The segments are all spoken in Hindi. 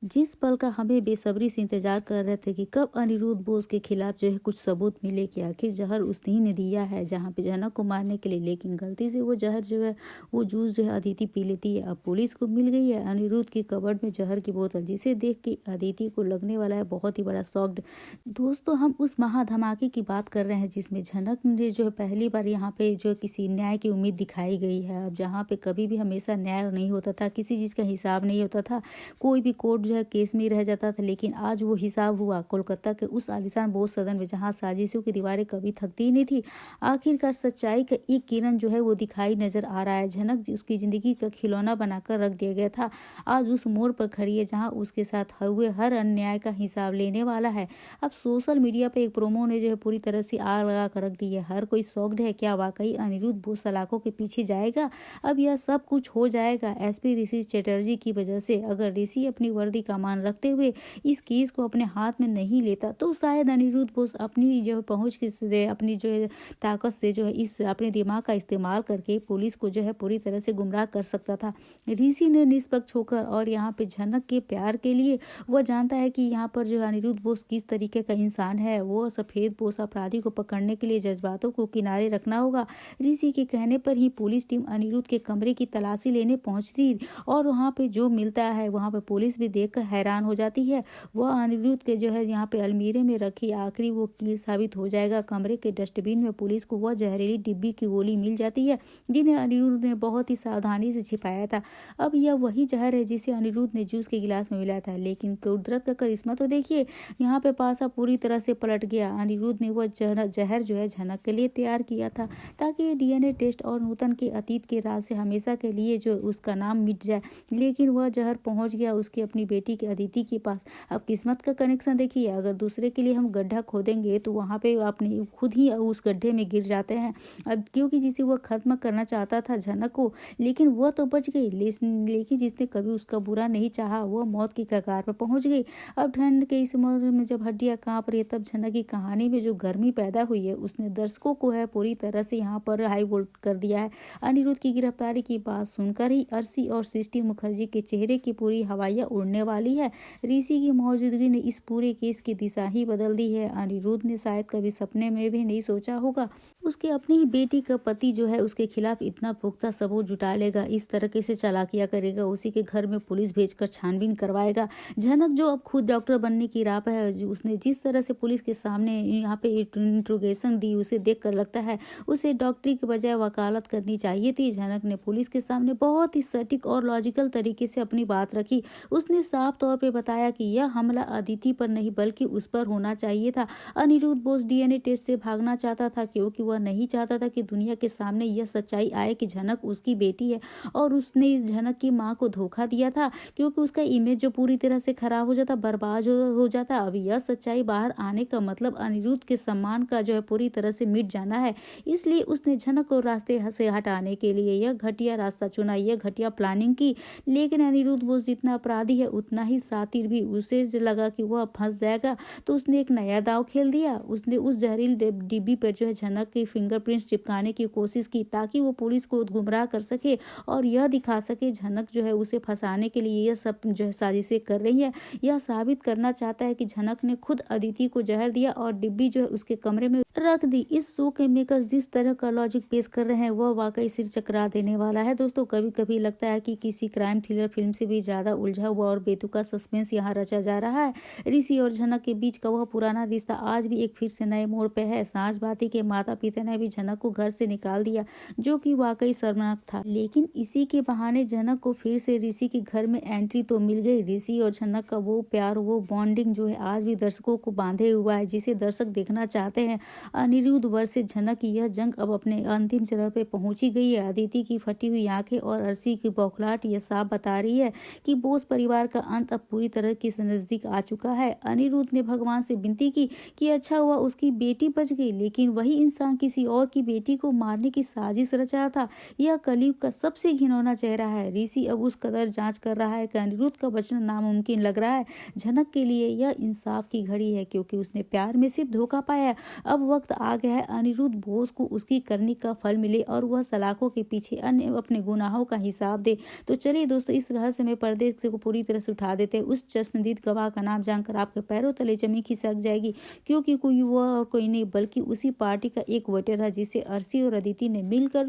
जिस पल का हमें बेसब्री से इंतजार कर रहे थे कि कब अनिरुद्ध बोस के खिलाफ जो है कुछ सबूत मिले कि आखिर जहर उसने ही ने दिया है जहां पे जनक को मारने के लिए, लेकिन गलती से वो जहर जो है वो जूस जो है अदिति पी लेती है। अब पुलिस को मिल गई है अनिरुद्ध की कबर्ड में जहर की बोतल, जिसे देख के अदिति को लगने वाला है बहुत ही बड़ा शॉक्ड। दोस्तों, हम उस महाधमाके की बात कर रहे हैं जिसमें जनक ने जो है पहली बार यहाँ पे जो किसी न्याय की उम्मीद दिखाई गई है। अब जहाँ पे कभी भी हमेशा न्याय नहीं होता था, किसी चीज का हिसाब नहीं होता था, कोई भी कोर्ट जो है केस में ही रह जाता था, लेकिन आज वो हिसाब हुआ कोलकाता के उस आलीशान बोस सदन में जहां साजिशों की दीवारें कभी थकती ही नहीं थी। आखिरकार सच्चाई का एक किरण जो है वो दिखाई नजर आ रहा है। झनक उसकी जिंदगी का खिलौना बनाकर रख दिया गया था, आज उस मोड़ पर खड़ी है जहां उसके साथ हुए हर अन्याय का हिसाब लेने वाला है। अब सोशल मीडिया पे एक प्रोमो ने जो है पूरी तरह से आग लगा कर रख दी है। हर कोई शॉक्ड है, क्या वाकई अनिरुद्ध बोस सलाखों के पीछे जाएगा? अब यह सब कुछ हो जाएगा एसपी ऋषि चटर्जी की वजह से। अगर ऋषि अपनी वर्दी का मान रखते हुए इस केस को अपने हाथ में नहीं लेता तो शायद अनिरुद्ध बोस अपनी जो पहुंच की अपनी जो है ताकत से जो है इस अपने दिमाग का इस्तेमाल करके पुलिस को जो है पूरी तरह से गुमराह कर सकता था। ऋषि ने निष्पक्ष होकर और यहाँ पे झनक के प्यार के लिए, वह जानता है कि यहाँ पर जो अनिरुद्ध बोस किस तरीके का इंसान है। वो सफेद पोश अपराधी को पकड़ने के लिए जज्बातों को किनारे रखना होगा। ऋषि के कहने पर ही पुलिस टीम अनिरुद्ध के कमरे की तलाशी लेने पहुंचती और वहां पे जो मिलता है वहां पे पुलिस भी देखकर हैरान हो जाती है। वह अनिरुद्ध के जो है यहाँ पे अलमीरे में रखी आखिरी वो कील साबित हो जाएगा। कमरे के डस्टबिन में पुलिस को वह जहरीली डिब्बी की गोली मिल जाती है जिन्हें अनिरुद्ध ने बहुत ही सावधानी से छिपाया था। अब यह वही जहर है जिसे अनिरुद्ध ने जूस के गिलास में मिलाया था, लेकिन कुदरत का करिश्मा तो देखिए, यहाँ पे पासा पूरी तरह से पलट गया। अनिरुद्ध ने वह जहर जो है झनक के लिए तैयार किया था ताकि डीएनए टेस्ट और नूतन के अतीत के राज से हमेशा के लिए जो उसका नाम मिट जाए, लेकिन वह जहर पहुंच गया उसकी अपनी बेटी के अदिति के पास। अब किस्मत का कनेक्शन देखिए, अगर दूसरे के लिए हम गड्ढा खोदेंगे तो वहां पे अपने खुद ही उस गड्ढे में गिर जाते हैं। अब क्योंकि जिसे वह खत्म करना चाहता था झनक को, लेकिन वह तो बच गई, लेकिन जिसने कभी उसका बुरा नहीं चाहा वह मौत की कगार पर पहुंच गई। अब ठंड के इस मौसम में जब हड्डियां कांप रही है, तब झनक की कहानी में जो गर्मी पैदा हुई है उसने दर्शकों को है पूरी तरह से यहाँ पर हाई वोल्ट कर दिया है। अनिरुद्ध की गिरफ्तारी की बात सुनकर ही अर्शी और सृष्टि मुखर्जी के चेहरे की पूरी हवाइयां उड़ने वाली है। ऋषि की मौजूदगी ने इस पूरे केस की दिशा ही बदल दी है। अनिरुद्ध ने शायद कभी सपने में भी नहीं सोचा होगा उसके अपनी ही बेटी का पति जो है उसके खिलाफ इतना पुख्ता सबूत जुटा लेगा, इस तरीके से चालाकियां करेगा, उसी के घर में पुलिस भेजकर छानबीन करवाएगा। झनक जो अब खुद डॉक्टर बनने की राह पर है, उसने जिस तरह से पुलिस के सामने यहाँ पे इंट्रोगेशन दी, उसे देख कर लगता है उसे डॉक्टरी के बजाय वकालत करनी चाहिए थी। झनक ने पुलिस के सामने बहुत ही सटीक और लॉजिकल तरीके से अपनी बात रखी। उसने साफ तौर पे बताया कि यह हमला अदिति पर नहीं बल्कि उस पर होना चाहिए था। अनिरुद्ध बोस डीएनए टेस्ट से भागना चाहता था क्योंकि वह नहीं चाहता था कि दुनिया के सामने यह सच्चाई आए कि झनक उसकी बेटी है और उसने इस झनक की मां को धोखा दिया था, क्योंकि उसका इमेज जो पूरी तरह से खराब हो जाता, बर्बाद हो जाता। अब यह सच्चाई बाहर आने का मतलब अनिरुद्ध के सम्मान का जो है पूरी तरह से मिट जाना है। इसलिए उसने झनक को रास्ते से हटाने के लिए यह घटिया रास्ता चुना, यह घटिया प्लानिंग की। लेकिन अनिरुद्ध बोस जितना अपराधी है उतना ही शातिर भी। उसे लगा कि वह फंस जाएगा तो उसने एक नया दाव खेल दिया। उसने उस जहरीली डिब्बी पर जो है झनक के फिंगरप्रिंट्स चिपकाने की कोशिश की ताकि वो पुलिस को गुमराह कर सके और यह दिखा सके झनक जो है उसे फंसाने के लिए यह सब जो है साजिशें कर रही है। यह साबित करना चाहता है कि झनक ने खुद अदिति को जहर दिया और डिब्बी जो है उसके कमरे में रख दी। इस शो के मेकर्स जिस तरह का लॉजिक पेश कर रहे हैं वह वाकई सिर चकरा देने वाला है। दोस्तों, कभी कभी लगता है कि किसी क्राइम थ्रिलर फिल्म से भी ज्यादा उलझा हुआ और बेतुका सस्पेंस यहाँ रचा जा रहा है। ऋषि और झनक के बीच का वह पुराना रिश्ता आज भी एक फिर से नए मोड़ पे है। सांझ बाती के माता पिता ने भी झनक को घर से निकाल दिया, जो कि वाकई शर्मनाक था, लेकिन इसी के बहाने झनक को फिर से ऋषि के घर में एंट्री तो मिल गई। ऋषि और झनक का वो प्यार, वो बॉन्डिंग जो है आज भी दर्शकों को बांधे हुआ है, जिसे दर्शक देखना चाहते हैं। अनिरुद्ध वर्सेस झनक की यह जंग अब अपने अंतिम चरण पे पहुंची गई है। अदिति की फटी हुई आंखें और अर्शी की बौखलाहट यह साफ बता रही है कि बोस परिवार का अंत अब पूरी तरह की नजदीक आ चुका है। अनिरुद्ध ने भगवान से विनती की कि अच्छा हुआ उसकी बेटी बच गई, लेकिन वही इंसान किसी और की बेटी को मारने की साजिश रचा था। यह कलयुग का सबसे घिनौना चेहरा है। ऋषि अब उस कदर जांच कर रहा है कि अनिरुद्ध का बचना नामुमकिन लग रहा है। झनक के लिए यह इंसाफ की घड़ी है क्योंकि उसने प्यार में सिर्फ धोखा पाया। अब वक्त आ गया है अनिरुद्ध बोस को उसकी करनी का फल मिले और वह सलाखों के पीछे अन्य अपने गुनाहों का हिसाब दे। तो चलिए दोस्तों, इस रहस्यमय पर्दे को पूरी तरह से उठा देते हैं। उस चश्मदीद गवाह का नाम जानकर आपके पैरों तले जमीन खिसक जाएगी, क्योंकि कोई वो और कोई नहीं बल्कि उसी पार्टी का एक वेटर है जिसे अर्शी और अदिति ने मिलकर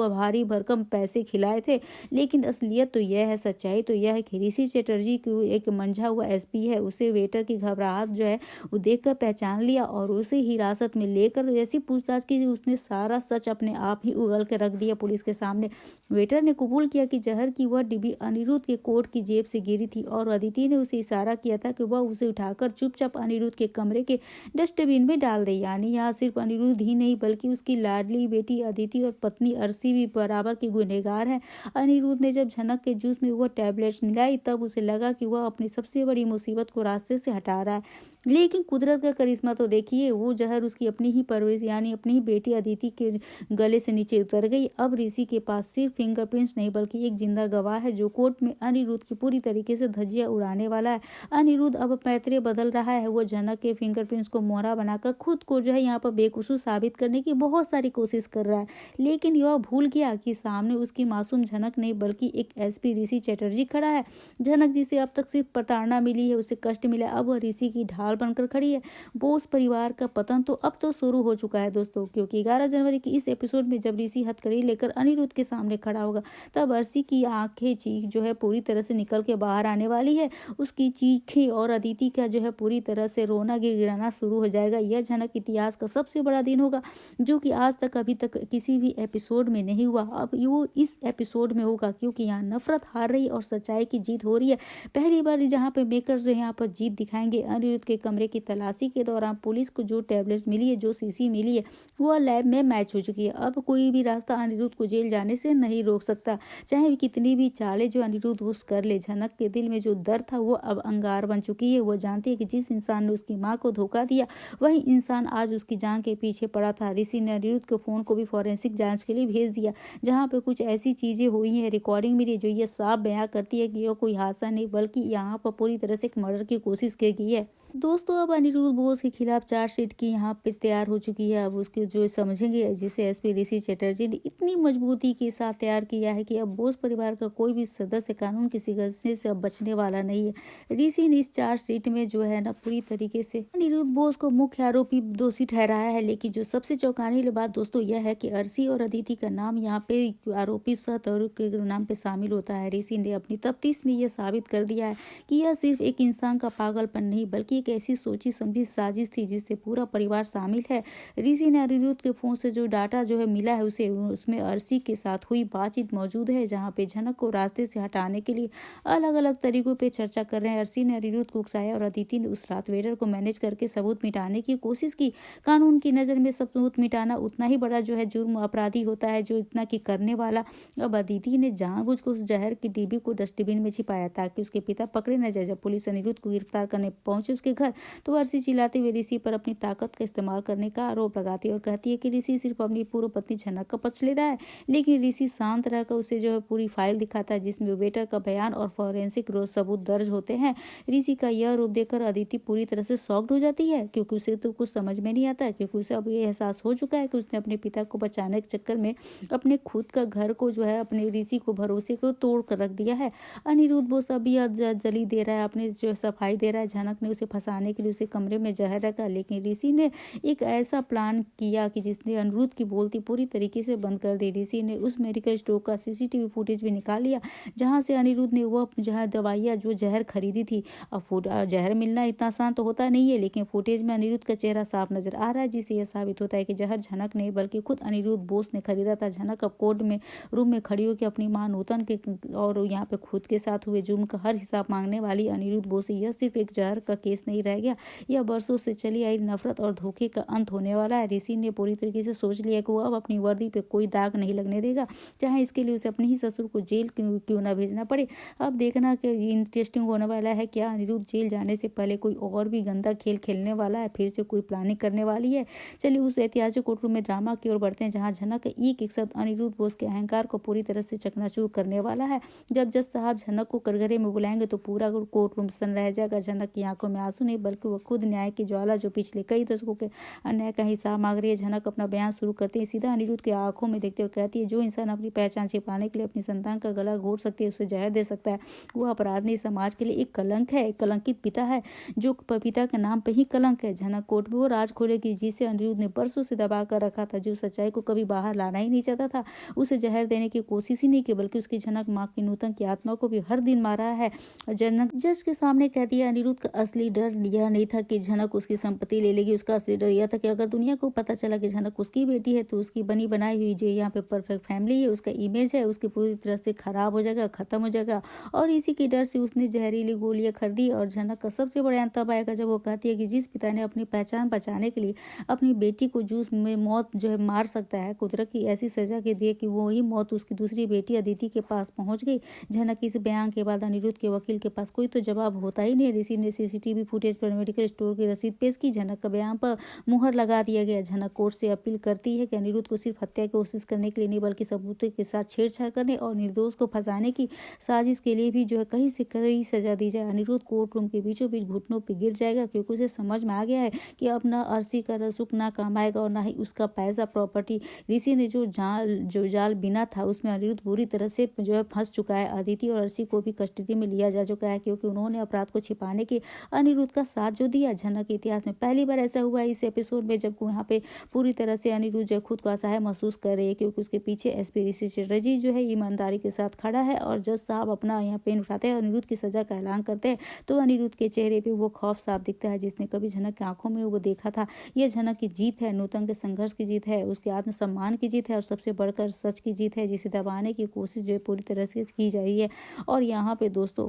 भारी भरकम पैसे खिलाए थे। लेकिन असलियत तो यह है, सच्चाई तो यह है कि ऋषि चटर्जी की एक मंझा हुआ एसपी है। उसे वेटर की घबराहट जो है वो देखकर पहचान लिया और उसे हिरासत में लेकर ऐसी पूछताछ की उसने सारा सच अपने आप ही उगल के रख दिया पुलिस के सामने। वेटर ने कबूल किया कि जहर की वह डिब्बी अनिरुद्ध के कोट की जेब से गिरी थी और अदिति ने उसे इशारा किया था कि वह उसे उठाकर चुपचाप अनिरुद्ध के कमरे के डस्टबिन में डाल दे। यानी यहाँ सिर्फ अनिरुद्ध ही नहीं बल्कि उसकी लाडली बेटी अदिति और पत्नी अर्शी भी बराबर की गुनहगार है। अनिरुद्ध ने जब झनक के जूस में वह टैबलेट्स मिलाई तब उसे लगा कि वह अपनी सबसे बड़ी मुसीबत को रास्ते से हटा रहा है। लेकिन कुदरत का करिश्मा तो देखिए, वो जहर उसकी अपनी ही परवरिश यानी अपनी ही बेटी अदिति के गले से नीचे उतर गई। अब ऋषि के पास सिर्फ फिंगरप्रिंट्स नहीं बल्कि एक जिंदा गवाह है जो कोर्ट में अनिरुद्ध की पूरी तरीके से धज्जियां उड़ाने वाला है। अनिरुद्ध अब पैतरे बदल रहा है। वो झनक के फिंगरप्रिंट्स को मोहरा बनाकर खुद को जो है यहाँ पर बेकसूर साबित करने की बहुत सारी कोशिश कर रहा है। लेकिन यह भूल गया कि सामने उसकी मासूम झनक नहीं बल्कि एक एसपी ऋषि चटर्जी खड़ा है। झनक जिसे अब तक सिर्फ प्रताड़ना मिली है, उसे कष्ट मिला, अब वह ऋषि की ढाल बनकर खड़ी है। बोस परिवार का पतन तो अब तो शुरू हो चुका है दोस्तों, क्योंकि 11 जनवरी की इस एपिसोड में जब ऋषि हथकड़ी लेकर अनिरुद्ध के सामने खड़ा होगा तब अर्शी की आंखें चीख जो है पूरी तरह से निकल के बाहर आने वाली है। उसकी चीखें और अदिति का जो है पूरी तरह से रोना गिड़गिड़ाना शुरू हो जाएगा। यह झनक इतिहास का सबसे बड़ा दिन होगा जो कि आज तक अभी तक किसी भी एपिसोड में नहीं हुआ। अब वो इस एपिसोड में होगा क्योंकि यहाँ नफरत हार रही और सच्चाई की जीत हो रही है। पहली बार जहाँ पे मेकर्स जो है यहाँ पर जीत दिखाएंगे। अनिरुद्ध के कमरे की तलाशी के दौरान पुलिस को जो टैबलेट्स मिली है, जो सीसी मिली है, वह लैब में मैच हो चुकी है। अब कोई भी रास्ता अनिरुद्ध को जेल जाने से नहीं रोक सकता, चाहे कितनी भी चालें जो अनिरुद्ध उस कर ले। झनक के दिल में जो दर्द था वो अब अंगार बन चुकी है। वो जानती है कि जिस इंसान ने उसकी माँ को धोखा दिया वही इंसान आज उसकी जान के पीछे पड़ा था। ऋषि ने अनिरुद्ध के फोन को भी फॉरेंसिक जांच के लिए भेज दिया, जहाँ पे कुछ ऐसी चीजें हुई है, रिकॉर्डिंग मिली जो ये साफ बयां करती है कि यह कोई हादसा नहीं बल्कि यहाँ पर पूरी तरह से एक मर्डर की कोशिश की गई है। दोस्तों अब अनिरुद्ध बोस के खिलाफ चार्जशीट की यहाँ पे तैयार हो चुकी है। अब उसके जो समझेंगे जिसे एसपी ऋषि चटर्जी ने इतनी मजबूती के साथ तैयार किया है कि अब बोस परिवार का कोई भी सदस्य कानून की सिगरने से अब बचने वाला नहीं है। ऋषि ने इस चार्जशीट में जो है ना पूरी तरीके से अनिरुद्ध बोस को मुख्य आरोपी दोषी ठहराया है। लेकिन जो सबसे चौंकाने वाली बात दोस्तों यह है कि अर्शी और अदिति का नाम यहाँ पे आरोपी सतौर के नाम पे शामिल होता है। ऋषि ने अपनी तफ्तीश में यह साबित कर दिया है कि यह सिर्फ एक इंसान का पागलपन नहीं बल्कि एक ऐसी सोची समझी साजिश थी जिससे पूरा परिवार शामिल है। ऋषि ने अनिरुद्ध के फोन से जो डाटा जो है मिला है उसे उसमें अर्शी के साथ हुई बातचीत मौजूद है, जहां पे झनक को रास्ते से हटाने के लिए अलग अलग तरीकों पे चर्चा कर रहे हैं। अर्शी ने अनिरुद्ध को उकसाया और अदिति ने उस रात वेटर को मैनेज करके सबूत मिटाने की कोशिश की। कानून की नजर में सबूत मिटाना उतना ही बड़ा जो है जुर्म अपराधी होता है जो इतना की करने वाला। अब अदिति ने जानबूझ कर उस जहर की डिब्बी को डस्टबिन में छिपाया ताकि उसके पिता पकड़े न जाए। जब पुलिस अनिरुद्ध को गिरफ्तार करने पहुंचे उसके घर तो अर्शी चिल्लाते हुए ऋषि पर अपनी ताकत का इस्तेमाल करने का आरोप लगाती है और कहती है कि ऋषि सिर्फ अपनी पूर्व पत्नी झनक का पक्ष ले रहा है। लेकिन ऋषि शांत रहकर उसे जो है पूरी फाइल दिखाता है जिसमें वेटर का बयान और फॉरेंसिक सबूत दर्ज होते हैं। ऋषि का यह रूप देखकर अदिति पूरी तरह से शॉक्ड हो जाती है क्योंकि उसे तो कुछ समझ में नहीं आता है, क्योंकि उसे अब ये एहसास हो चुका है कि उसने अपने पिता को बचाने के चक्कर में अपने खुद का घर को जो है अपने ऋषि को भरोसे को तोड़ कर रख दिया है। अनिरुद्ध बोस अभी जली दे रहा है, अपने जो सफाई दे रहा है। झनक ने उसे फंसाने के लिए उसे कमरे में जहर रखा, लेकिन ऋषि ने एक ऐसा प्लान किया कि जिसने अनिरुद्ध की बोलती पूरी तरीके से बंद कर दी। ऋषि ने उस मेडिकल स्टोर का सीसीटीवी फुटेज भी निकाल लिया जहां से अनिरुद्ध ने वह जहर दवाइयां जो जहर खरीदी थी। अब जहर मिलना इतना आसान तो होता नहीं है, लेकिन फुटेज में अनिरुद्ध का चेहरा साफ नजर आ रहा है जिससे यह साबित होता है कि जहर झनक नहीं बल्कि खुद अनिरुद्ध बोस ने खरीदा था। झनक अब कोर्ट में रूम में खड़ी होकर अपनी मां नूतन के और यहाँ पे खुद के साथ हुए जुर्म का हर हिसाब मांगने वाली अनिरुद्ध बोस। यह सिर्फ एक जहर का केस नहीं रह गया, यह वर्षों से चली आई नफरत और धोखे का अंत होने वाला है। ऋषि ने पूरी तरीके से सोच लिया कि वो अब अपनी वर्दी पे कोई दाग नहीं लगने देगा, चाहे इसके लिए उसे अपने ही ससुर को जेल क्यों ना भेजना पड़े। अब देखना कि इंटरेस्टिंग होने वाला है, क्या अनिरुद्ध जेल जाने से पहले कोई और भी गंदा खेल खेलने वाला है, फिर से कोई प्लानिंग करने वाली है। चलिए उस ऐतिहासिक कोर्टरूम में ड्रामा की ओर बढ़ते हैं जहां झनक एक एक शब्द अनिरुद्ध बोस के अहंकार को पूरी तरह से चकनाचूर करने वाला है। जब जज साहब झनक को कटघरे में बुलाएंगे तो पूरा कोर्टरूम सन रह जाएगा। झनक की आंखों में आंसू आंसू नहीं बल्कि वह खुद न्याय की ज्वाला जो पिछले कई दशकों के अन्याय का हिसाब मांग रही है। झनक अपना बयान शुरू करते हैं सीधा अनिरुद्ध की आंखों में देखते हुए कहती है, जो इंसान अपनी पहचान छिपाने के लिए अपनी संतान का गला घोट सकती है, उसे जहर दे सकता है, वो अपराध नहीं, समाज के लिए एक कलंक है, एक कलंकित पिता है जो पिता के नाम पे ही कलंक है। झनक कोर्ट में वो राज खोलेगी जिसे अनिरुद्ध ने बरसों से दबा कर रखा था, जो सच्चाई को कभी बाहर लाना ही नहीं चाहता था। उसे जहर देने की कोशिश ही नहीं की बल्कि उसकी झनक माँ की नूतन की आत्मा को भी हर दिन मारा है। झनक जज के सामने कहती है, अनिरुद्ध का असली डर यह नहीं था कि झनक उसकी संपत्ति ले लेगी, उसका असली डर यह था कि अगर दुनिया को पता चला कि झनक उसकी बेटी है तो उसकी बनी बनाई हुई जो यहाँ पे परफेक्ट फैमिली है, उसका इमेज है, उसकी पूरी तरह से खराब हो जाएगा, खत्म हो जाएगा। और इसी के डर से उसने जहरीली गोलियां खरीदी। और झनक का सबसे बड़ा अंत तब आएगा जब वो कहती है कि जिस पिता ने अपनी पहचान बचाने के लिए अपनी बेटी को जूस में मौत जो है मार सकता है, कुदरत की ऐसी सजा के दिए कि वो ही मौत उसकी दूसरी बेटी अदिति के पास पहुंच गई। झनक इस बयान के बाद अनिरुद्ध के वकील के पास कोई तो जवाब होता ही नहीं। ऋषि ने सीसीटीवी फुटेज पर मेडिकल स्टोर की रसीद पेश की। झनक का बयान पर मुहर लगा दिया गया। झनक कोर्ट से अपील करती है कि अनिरुद्ध को सिर्फ हत्या की कोशिश करने के लिए नहीं बल्कि सबूतों के साथ छेड़छाड़ करने और निर्दोष को फंसाने की साजिश के लिए भी जो है कड़ी से कड़ी सजा दी जाए। अनिरुद्ध कोर्ट रूम के बीचों बीच घुटनों पर गिर जाएगा क्योंकि उसे समझ में आ गया है कि अब ना अर्शी का रसूख ना कमाएगा और ना ही उसका पैसा प्रॉपर्टी। ऋषि ने जो जाल बिना था उसमें अनिरुद्ध बुरी तरह से जो है फंस चुका है। अदिति और अर्शी को भी कस्टडी में लिया जा चुका है क्योंकि उन्होंने अपराध को छिपाने के अनिरुद्ध का साथ जो दिया। झनक के इतिहास में पहली बार ऐसा हुआ है इस एपिसोड में जब यहाँ पे पूरी तरह से अनिरुद्ध जो खुद को असहाय महसूस कर रही है क्योंकि उसके पीछे एसपी ऋषि चटर्जी जो है ईमानदारी के साथ खड़ा है और जज साहब अपना यहाँ पेन उठाते हैं, अनिरुद्ध की सजा का ऐलान करते हैं तो अनिरुद्ध के चेहरे पे वो खौफ साफ दिखता है जिसने कभी झनक की आंखों में वो देखा था। ये झनक की जीत है, नूतन के संघर्ष की जीत है, उसके आत्मसम्मान की जीत है और सबसे बढ़कर सच की जीत है जिसे दबाने की कोशिश जो है पूरी तरह से की जा रही है। और यहाँ पे दोस्तों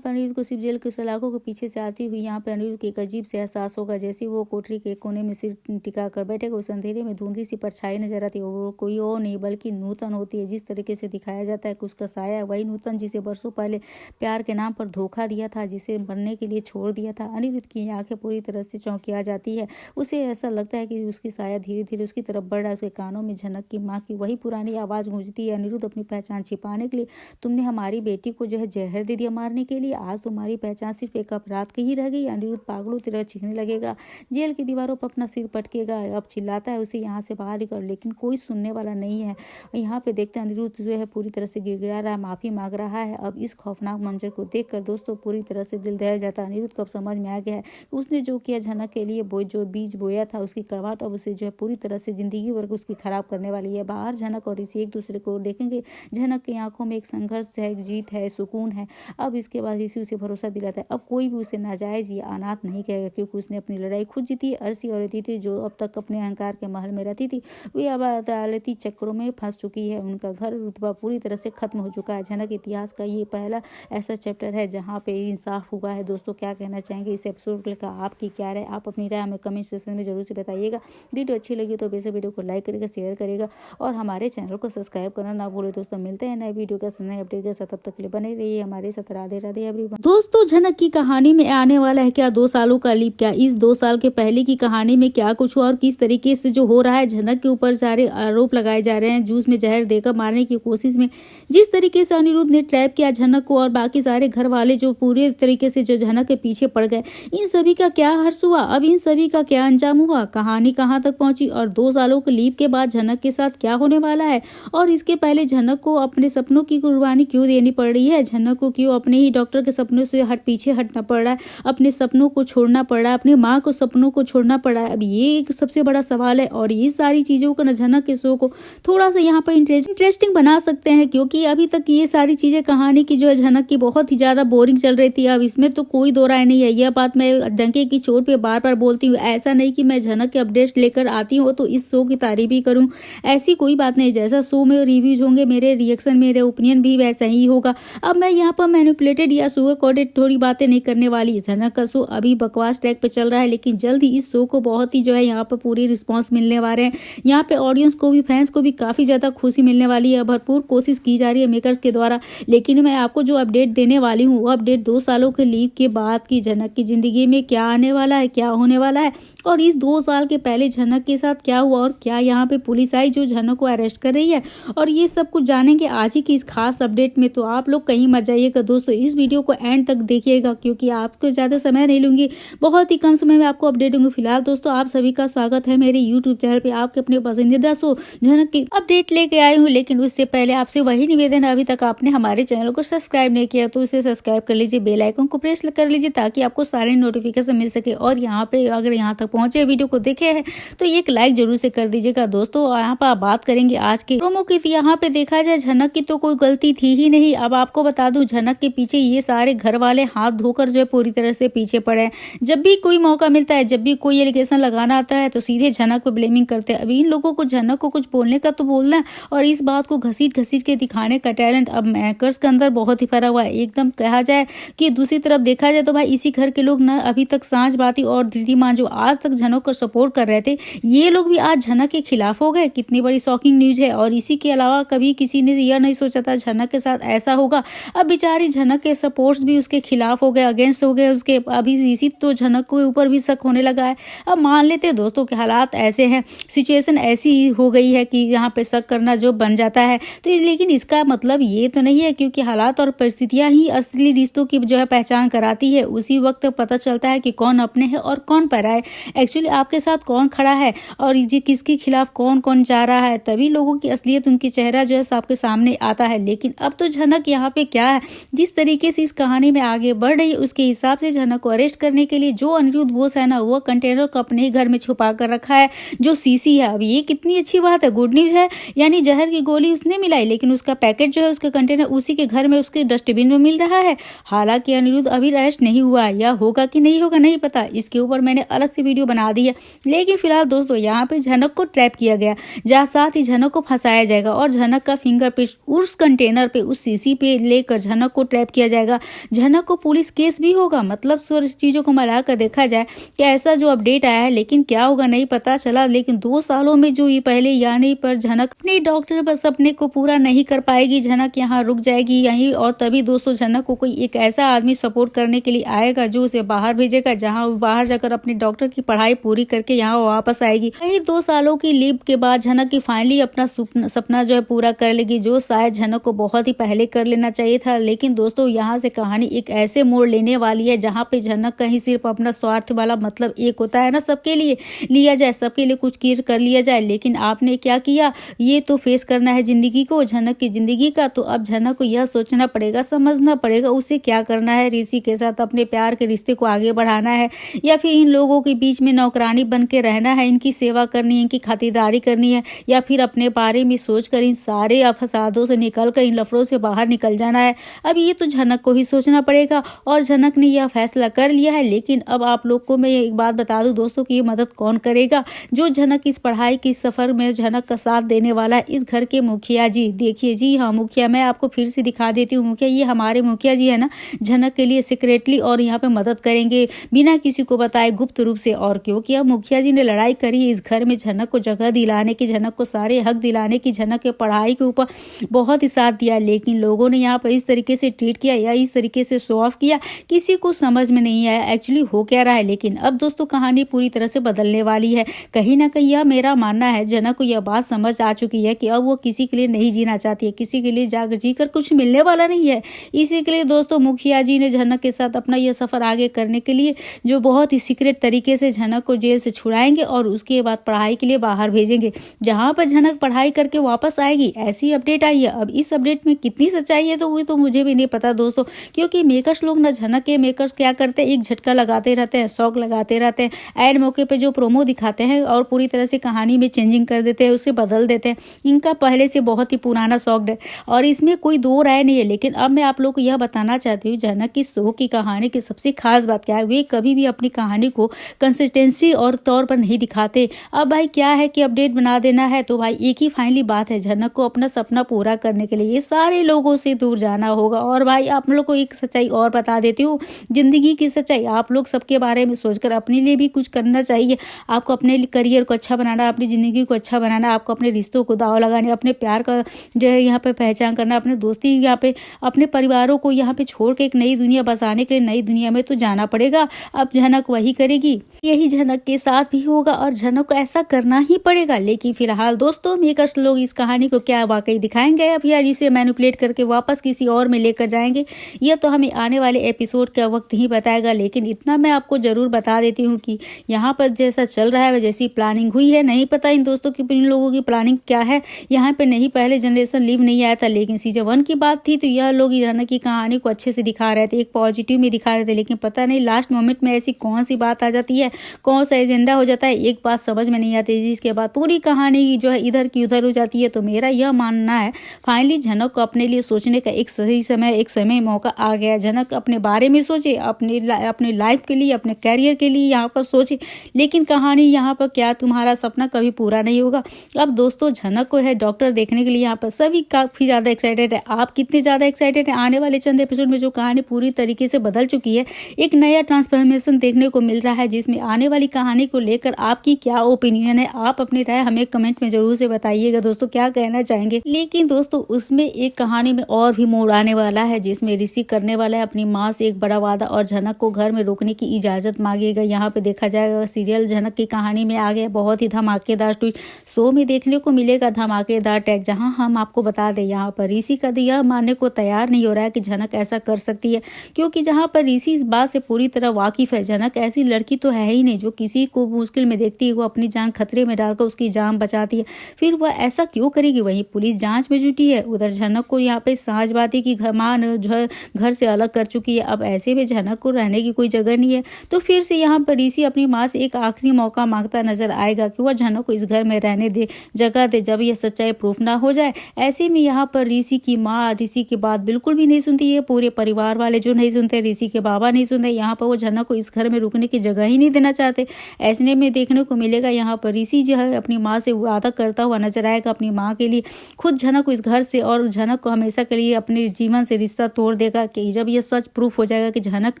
अनिरुद्ध को सिर्फ जेल के सलाखों के पीछे से आती हुई यहाँ पे अनिरुद्ध को एक अजीब से एहसास होगा जैसे वो कोठरी के कोने में सिर टिका कर बैठेगा। उस अंधेरे में धुंधली सी परछाई नजर आती है, वो कोई और नहीं बल्कि नूतन होती है। जिस तरीके से दिखाया जाता है कि उसका साया वही नूतन जिसे बरसों पहले प्यार के नाम पर धोखा दिया था, जिसे मरने के लिए छोड़ दिया था। अनिरुद्ध की आंखें पूरी तरह से चौंकिया जाती है। उसे ऐसा लगता है कि उसकी साया धीरे धीरे उसकी तरफ बढ़ रहा है। उसके कानों में झनक की माँ की वही पुरानी आवाज गूंजती है, अनिरुद्ध अपनी पहचान छिपाने के लिए तुमने हमारी बेटी को जो है जहर दे दिया मारने के लिए, आज तुम्हारी पहचान सिर्फ एक अपराध की ही रह गई। अनिरुद्ध पागलों की तरह चीखने लगेगा, जेल की दीवारों पर अपना सिर पटकेगा, अब चिल्लाता है उसे यहाँ से बाहर निकल, लेकिन कोई सुनने वाला नहीं है। यहाँ पे देखते हैं अनिरुद्ध जो है पूरी तरह से गिड़गिड़ा रहा है, माफी मांग रहा है। अब इस खौफनाक मंजर को देखकर दोस्तों पूरी तरह से दिल दहल जाता है। अनिरुद्ध को अब समझ में आ गया है कि उसने जो किया झनक के लिए जो बीज बोया था उसकी कड़वाहट अब उसे जो है पूरी तरह से जिंदगी भर उसकी खराब करने वाली है। बाहर झनक और ऋषि एक दूसरे को देखेंगे। झनक की आंखों में एक संघर्ष है, एक जीत है, सुकून है। अब इसके बाद ऋषि उसे भरोसा दिलाता है अब कोई भी उसे नाजायज या अनाथ नहीं कहेगा क्योंकि उसने अपनी लड़ाई खुद जीती है। अर्शी और अदिति जो अब तक अपने अहंकार के महल में रहती थी वे अब अदालती चक्रों में फंस चुकी है। उनका घर रुतबा पूरी तरह से खत्म हो चुका है। झनक इतिहास का ये पहला ऐसा चैप्टर है जहाँ पे इंसाफ हुआ है। दोस्तों क्या कहना चाहेंगे इस एपिसोड को लेकर, आपकी क्या राय, आप अपनी राय हमें कमेंट सेक्शन में जरूर से बताइएगा। वीडियो अच्छी लगी तो बेशक वीडियो को लाइक करेगा, शेयर करेगा और हमारे चैनल को सब्सक्राइब करना ना भूले। दोस्तों मिलते हैं नए वीडियो के नए अपडेट के साथ, तब तक के लिए बने रहिए हमारे साथ। राधे राधे एवरीवन। दोस्तों झनक की कहानी में आने वाला है क्या 2 सालों का लीप, क्या इस 2 साल के पहले की कहानी में क्या कुछ हुआ और किस तरीके से जो हो रहा है झनक के ऊपर सारे आरोप लगाए जा रहे हैं जूस में जहर देकर मारने की कोशिश में। जिस तरीके से अनिरुद्ध ने ट्रैप किया झनक को और बाकी सारे घर वाले जो पूरे तरीके से जो झनक के पीछे पड़ गए, इन सभी का क्या हर्ष हुआ, अब इन सभी का क्या अंजाम हुआ, कहानी कहाँ तक पहुंची और 2 सालों के लीप के बाद झनक के साथ क्या होने वाला है और इसके पहले झनक को अपने सपनों की कुर्बानी क्यों देनी पड़ रही है, झनक को क्यों अपने ही डॉक्टर के सपनों से पीछे हटना पड़ रहा है, अपने सपनों को छोड़ना पड़ रहा है, अपनी माँ को सपनों को छोड़ना पड़ रहा है। अब ये एक सबसे बड़ा सवाल है और ये सारी चीजों को झनक के शो को थोड़ा सा यहाँ पर इंटरेस्टिंग बना सकते हैं क्योंकि अभी तक ये सारी चीजें कहानी की जो है झनक की बहुत ही ज्यादा बोरिंग चल रही थी। अब इसमें तो कोई दो राय नहीं है, यह बात मैं डंके की चोट पे बार बार बोलती हूँ। ऐसा नहीं कि मैं झनक के अपडेट लेकर आती हूँ तो इस शो की तारीफ ही करूँ, ऐसी कोई बात नहीं। जैसा शो में रिव्यूज होंगे मेरे रिएक्शन मेरे ओपिनियन भी वैसा ही होगा। अब मैं यहाँ पर मैनिपुलेटेड या सुगर कोटेड थोड़ी बातें नहीं करने वाली। झनक का शो अभी बकवास ट्रैक पे चल रहा है लेकिन जल्द ही इस शो को बहुत ही जो है यहाँ पर पूरी रिस्पॉन्स मिलने वाले हैं। यहाँ पे ऑडियंस को भी फैंस को भी काफी ज्यादा खुशी मिलने वाली है। भरपूर कोशिश की जा रही है मेकर्स के द्वारा, लेकिन मैं आपको जो अपडेट देने वाली हूँ वो अपडेट 2 सालों के लीव के बाद की झनक की जिंदगी में क्या आने वाला है, क्या होने वाला है और इस 2 साल के पहले झनक के साथ क्या हुआ और क्या यहाँ पे पुलिस आई जो झनक को अरेस्ट कर रही है और ये सब कुछ जानेंगे आज ही की इस खास अपडेट में। तो आप लोग कहीं मत जाइएगा दोस्तों, इस वीडियो को एंड तक देखिएगा क्योंकि आपको ज्यादा समय समय नहीं लूँगी, बहुत ही कम समय में आपको अपडेट दूँगी। फिलहाल दोस्तों आप सभी का स्वागत है मेरे यूट्यूब चैनल पे। आपके अपने पसंदीदा शो झनक की अपडेट लेके आई हूँ, लेकिन उससे पहले आपसे वही निवेदन है, अभी तक आपने हमारे चैनल को सब्सक्राइब नहीं किया तो इसे सब्सक्राइब कर लीजिए, बेल आइकन को प्रेस कर लीजिए ताकि आपको सारे नोटिफिकेशन मिल सके। और यहाँ पे अगर यहाँ तक पहुंचे वीडियो को देखे हैं तो एक लाइक जरूर से कर दीजिएगा। दोस्तों यहाँ पर आप बात करेंगे आज के प्रोमो की। यहाँ पे देखा जाए झनक की तो कोई गलती थी ही नहीं। अब आपको बता दूं झनक के पीछे ये सारे घर वाले हाथ धोकर जो है पूरी तरह से पीछे पड़े हैं। जब भी कोई मौका मिलता है, जब भी कोई एलिगेशन लगाना आता है तो सीधे झनक पे ब्लेमिंग करते हैं। अभी इन लोगों को झनक को कुछ बोलने का तो बोलना है और इस बात को घसीट घसीट के दिखाने का टैलेंट अब मेकर्स के अंदर बहुत ही भरा हुआ है। एकदम कहा जाए कि दूसरी तरफ देखा जाए तो भाई इसी घर के लोग ना अभी तक सांझ बाती और धीमान जो आज तक झनक को सपोर्ट कर रहे थे, ये लोग भी आज झनक के खिलाफ हो गए। कितनी बड़ी शॉकिंग न्यूज है। और इसी के अलावा कभी किसी ने यह नहीं सोचा था झनक के साथ ऐसा होगा। अब बेचारी झनक के सपोर्ट्स भी उसके खिलाफ हो गए, अगेंस्ट हो गए उसके। अभी इसी तो झनक के ऊपर भी शक होने लगा है। अब मान लेते हैं दोस्तों के हालात ऐसे हैं, सिचुएशन ऐसी हो गई है कि यहाँ पे शक करना जो बन जाता है। तो लेकिन इसका मतलब ये तो नहीं है, क्योंकि हालात और परिस्थितियां ही असली रिश्तों की जो है पहचान कराती है। उसी वक्त पता चलता है कि कौन अपने है और कौन पराए, एक्चुअली आपके साथ कौन खड़ा है और ये किसके खिलाफ कौन कौन जा रहा है। तभी लोगों की असलियत, उनकी चेहरा जो है आपके सामने आता है। लेकिन अब तो झनक यहाँ पे क्या है, जिस तरीके से इस कहानी में आगे बढ़ रही है उसके हिसाब से झनक को अरेस्ट करने के लिए जो अनिरुद्ध बोस है ना, वो कंटेनर को अपने ही घर में छुपा कर रखा है, जो सीसी है। अब ये कितनी अच्छी बात है, गुड न्यूज है। यानी जहर की गोली उसने मिलाई, लेकिन उसका पैकेट जो है, उसका कंटेनर उसी के घर में उसके डस्टबिन में मिल रहा है। हालांकि अनिरुद्ध अभी अरेस्ट नहीं हुआ है, या होगा कि नहीं होगा नहीं पता, इसके ऊपर मैंने अलग से वीडियो बना दी है। लेकिन फिलहाल दोस्तों यहाँ पे झनक को ट्रैप किया गया, जहाँ साथ ही झनक को फंसाया जाएगा और झनक का फिंगरप्रिंट उस कंटेनर पे, उस सीसी पे लेकर झनक को ट्रैप किया जाएगा। झनक को पुलिस केस भी होगा। मतलब सारी चीजों को मिलाकर देखा जाए कि ऐसा जो अपडेट आया है, लेकिन क्या होगा नहीं पता चला। लेकिन 2 सालों में जो ये पहले यानी पर झनक अपने डॉक्टर बस सपने को पूरा नहीं कर पाएगी, झनक यहाँ रुक जाएगी यहीं। और तभी दोस्तों झनक को कोई एक ऐसा आदमी सपोर्ट करने के लिए आएगा जो उसे बाहर भेजेगा, जहाँ वो बाहर जाकर अपने डॉक्टर की पढ़ाई पूरी करके यहाँ वापस आएगी। यही 2 सालों की लीव के बाद झनक की फाइनली अपना सपना जो है पूरा कर लेगी, जो शायद झनक को बहुत ही पहले कर लेना चाहिए था। लेकिन दोस्तों यहाँ से कहानी एक ऐसे मोड़ लेने वाली है जहाँ पे झनक कहीं सिर्फ अपना स्वार्थ वाला, मतलब एक होता है ना सबके लिए लिया जाए, सबके लिए कुछ कर लिया जाए। लेकिन आपने क्या किया, ये तो फेस करना है जिंदगी को, झनक की जिंदगी का। तो अब झनक को यह सोचना पड़ेगा, समझना पड़ेगा उसे क्या करना है। ऋषि के साथ अपने प्यार के रिश्ते को आगे बढ़ाना है, या फिर इन लोगों के बीच में नौकरानी बन के रहना है, इनकी सेवा करनी है, इनकी खातिरदारी करनी है, या फिर अपने बारे में सोचकर इन सारे फसादों से निकल कर, इन लफड़ों से बाहर निकल जाना है। अब ये तो झनक को ही सोचना पड़ेगा और झनक ने यह फैसला कर लिया है। लेकिन अब आप लोग को मैं एक बात बता दूं दोस्तों कि ये मदद कौन करेगा, जो झनक इस पढ़ाई के सफर में झनक का साथ देने वाला है, इस घर के मुखिया जी। देखिए जी हाँ, मुखिया, मैं आपको फिर से दिखा देती हूँ मुखिया, ये हमारे मुखिया जी है ना, झनक के लिए सीक्रेटली और यहाँ पे मदद करेंगे बिना किसी को बताए, गुप्त रूप से। और क्योंकि अब मुखिया जी ने लड़ाई करी इस घर में झनक को जगह दिलाने की, झनक को सारे हक दिलाने की, झनक के पढ़ाई के ऊपर बहुत ही साथ दिया। लेकिन लोगों ने यहाँ पर इस तरीके से ट्रीट किया या इस तरीके से शो ऑफ किया, किसी को समझ में नहीं आया एक्चुअली हो क्या रहा है। लेकिन अब दोस्तों कहानी पूरी तरह से बदलने वाली है। कहीं ना कहीं यह मेरा मानना है, झनक को यह बात समझ आ चुकी है कि अब वो किसी के लिए नहीं जीना चाहती है, किसी के लिए जाकर जीकर कुछ मिलने वाला नहीं है। इसी के लिए दोस्तों मुखिया जी ने झनक के साथ अपना यह सफर आगे करने के लिए जो बहुत ही सीक्रेट तरीके से झनक को जेल से छुड़ाएंगे और उसके बाद पढ़ाई के लिए बाहर भेजेंगे, जहां पर झनक पढ़ाई करके वापस आएगी। ऐसी अपडेट आई है। अब इस अपडेट में कितनी सच्चाई है तो वो तो मुझे भी नहीं पता दोस्तों, क्योंकि मेकर्स लोग ना, झनक के मेकर्स क्या करते हैं, एक झटका लगाते रहते हैं, शौक लगाते रहते हैं, ऐड मौके पे जो प्रोमो दिखाते हैं और पूरी तरह से कहानी में चेंजिंग कर देते हैं, उसे बदल देते हैं। इनका पहले से बहुत ही पुराना शौक है और इसमें कोई 2 राय नहीं है। लेकिन अब मैं आप लोग को यह बताना चाहती हूँ, झनक की शो की कहानी की सबसे खास बात क्या है, वे कभी भी अपनी कहानी को कंसिस्टेंसी और तौर पर नहीं दिखाते। अब भाई क्या है कि अपडेट बना देना है, तो भाई एक ही फाइनली बात है, झनक को अपना सपना पूरा करने के लिए ये सारे लोगों से दूर जाना होगा। और भाई आप लोग को एक सच्चाई और बता देती हूँ, जिंदगी की सच्चाई। आप लोग सबके बारे में सोचकर अपने लिए भी कुछ करना चाहिए। आपको अपने करियर को अच्छा बनाना, अपनी जिंदगी को अच्छा बनाना, आपको अपने रिश्तों को दाव लगाने, अपने प्यार का जो है यहाँ पे पहचान करना, अपने दोस्ती यहाँ पे, अपने परिवारों को यहाँ पे छोड़ के एक नई दुनिया बसाने के लिए नई दुनिया में तो जाना पड़ेगा। अब झनक वही करेगी, यही झनक के साथ भी होगा और झनक को ऐसा करना ही पड़ेगा। लेकिन फिलहाल दोस्तों मेकर्स लोग इस कहानी को क्या वाकई दिखाएंगे अब या इसे मैनिपुलेट करके वापस किसी और में लेकर जाएंगे, यह तो हमें आने वाले एपिसोड का वक्त ही बताएगा। लेकिन इतना मैं आपको जरूर बता देती हूँ कि यहाँ पर जैसा चल रहा है जैसी प्लानिंग हुई है, नहीं पता इन दोस्तों की इन लोगों की प्लानिंग क्या है। यहाँ पे नहीं पहले जनरेशन लिव नहीं आया था, लेकिन सीजन 1 की बात थी तो यह लोग जनक की कहानी को अच्छे से दिखा रहे थे, एक पॉजिटिव में दिखा रहे थे। लेकिन पता नहीं लास्ट मोमेंट में ऐसी कौन सी बात आ जाती है, कौन सा एजेंडा हो जाता है, एक बात समझ में नहीं आती, जिसके बाद पूरी कहानी जो है इधर की उधर हो जाती है। तो मेरा यह मानना है फाइनली जनक को अपने लिए सोचने का एक सही समय, एक समय मौका आ गया। जनक अपने बारे में सोचे, अपने लाइफ के लिए, अपने कैरियर के लिए यहाँ पर सोचे। लेकिन कहानी यहाँ पर क्या तुम्हारा सपना कभी पूरा नहीं होगा। अब दोस्तों जनक को है डॉक्टर देखने के लिए यहाँ पर सभी काफी ज्यादा एक्साइटेड है। आप कितने ज्यादा एक्साइटेड है? आने वाले चंद एपिसोड में जो कहानी पूरी तरीके से बदल चुकी है, एक नया ट्रांसफॉर्मेशन देखने को मिल रहा है, जिसमें आने वाली कहानी को लेकर आपकी क्या ओपिनियन है, आप अपनी राय हमें कमेंट में जरूर से बताइएगा दोस्तों, क्या कहना चाहेंगे। लेकिन दोस्तों उसमें एक कहानी में और भी मोड़ आने वाला है, जिसमें ऋषि करने वाला है अपनी माँ से एक बड़ा वादा और जनक को घर में रोकने की इजाजत मांगेगा। यहाँ पे देखा जाएगा सीरियल जनक की कहानी में आ गया बहुत ही धमाकेदार ट्विस्ट शो में देखने को मिलेगा, धमाकेदार टैग, जहां हम आपको बता दें यहाँ पर ऋषि का यह मानने को तैयार नहीं हो रहा है कि जनक ऐसा कर सकती है, क्योंकि जहां पर ऋषि इस बात से पूरी तरह वाकिफ है, जनक ऐसी लड़की तो है ही नहीं जो किसी को मुश्किल में देखती है वो अपनी जान खतरे में डालकर उसकी जान बचाती है। फिर वह ऐसा क्यों करेगी? वहीं पुलिस जांच में जुटी है, उधर जनक को यहाँ पे साझबाती की मां जो है घर से अलग कर चुकी है। अब ऐसे में जनक को रहने की कोई जगह नहीं है, तो फिर से यहाँ पर ऋषि अपनी माँ से एक आखिरी मौका मांगता नजर आएगा कि वह जनक को इस घर में रहने दे, जगह दे, जब यह सच्चाई प्रूफ ना हो जाए। ऐसे में यहाँ पर ऋषि की माँ ऋषि की बात बिल्कुल भी नहीं सुनती है, पूरे परिवार वाले जो नहीं सुनते, ऋषि के बाबा नहीं सुनते, यहाँ पर वो जनक को इस घर में रुकने की जगह ही नहीं देना चाहते। ऐसे में देखने को मिलेगा यहाँ पर ऋषि जो है अपनी माँ से वादा करता हुआ नजर आएगा अपनी माँ के लिए, खुद जनक को इस घर से और जनक को हमेशा के लिए अपने जीवन से रिश्ता तोड़ देगा। कि जब यह सच प्रूफ हो जाएगा कि जनक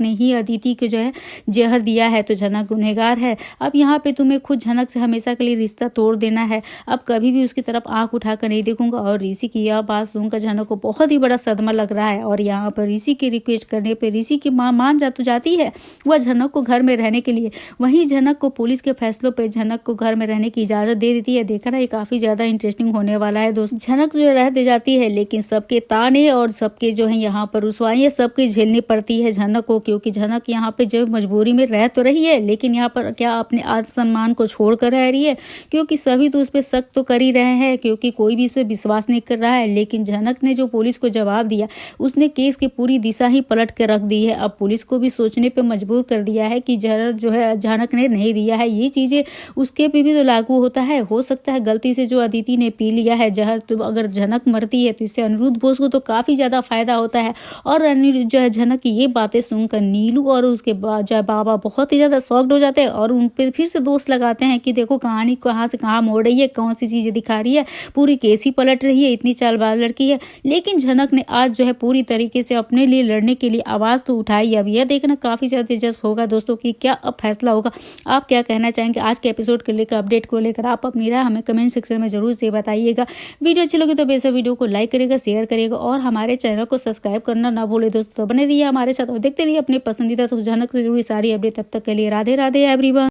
ने ही अदिति को जो है जहर दिया है तो जनक गुनहगार है। अब यहाँ पे तुम्हें खुद जनक से हमेशा के लिए रिश्ता तोड़ देना है, अब कभी भी उसकी तरफ आंख उठाकर नहीं देखूंगा। और ऋषि की यह बात सुनकर जनक को बहुत ही बड़ा सदमा लग रहा है, और यहाँ पर ऋषि की रिक्वेस्ट करने पे ऋषि की मां मान जाती है वह जनक को घर में रहने के लिए। वहीं जनक को पुलिस के फैसलों पे जनक को घर में रहने की इजाजत दे देती है। देखा ना, ये काफी ज्यादा इंटरेस्टिंग होने वाला है दोस्त। जनक जो रह दे जाती है, लेकिन सबके ताने और सबके जो है यहाँ पर रुसवाइयां सबकी झेलनी पड़ती है जनक को, क्योंकि जनक यहाँ पे जो मजबूरी में रह तो रही है, लेकिन यहाँ पर क्या अपने आत्मसम्मान को छोड़कर रह रही है, क्योंकि सभी तो उस पर शक तो कर ही रहे हैं, क्योंकि कोई भी इस पर विश्वास नहीं कर रहा है। लेकिन जनक ने जो पुलिस को जवाब दिया, उसने केस की पूरी दिशा ही पलट के रख दी है। अब पुलिस को भी सोचने पे मजबूर कर दिया है कि जहर जो है जनक ने नहीं दिया है। ये चीजें उसके पे भी तो लागू होता है। हो सकता है गलती से जो अदिति ने पी लिया है जहर, तो अगर जनक मरती है तो इससे अनिरुद्ध बोस को तो काफी ज्यादा फायदा होता है। और जो है जनक की ये बातें सुनकर नीलू और उसके बाबा बहुत ही ज्यादा शॉक्ड हो जाते हैं, और उन पे फिर से दोष लगाते हैं कि देखो कहानी कहाँ से कहाँ मोड़ रही है, कौन सी चीजें दिखा रही है, पूरी केस ही पलट रही है, इतनी चालबाज लड़की है। लेकिन जनक ने आज जो है पूरी तरीके से अपने लिए लड़ने के लिए आवाज तो उठाई। अब यह देखना काफी ज्यादा दिलचस्प होगा दोस्तों कि क्या अब फैसला होगा। आप क्या कहना चाहेंगे आज के एपिसोड को लेकर, अपडेट को लेकर? आप अपनी राय हमें कमेंट सेक्शन में जरूर से बताइएगा। वीडियो अच्छी लगे तो बेशक वीडियो को लाइक करेगा, शेयर करेगा और हमारे चैनल को सब्सक्राइब करना ना भूले दोस्तों। तो बने रहिए हमारे साथ और देखते रहिए अपने पसंदीदा तो जनक से जुड़ी सारी अपडेट। तब तक के लिए राधे राधे एवरीवन।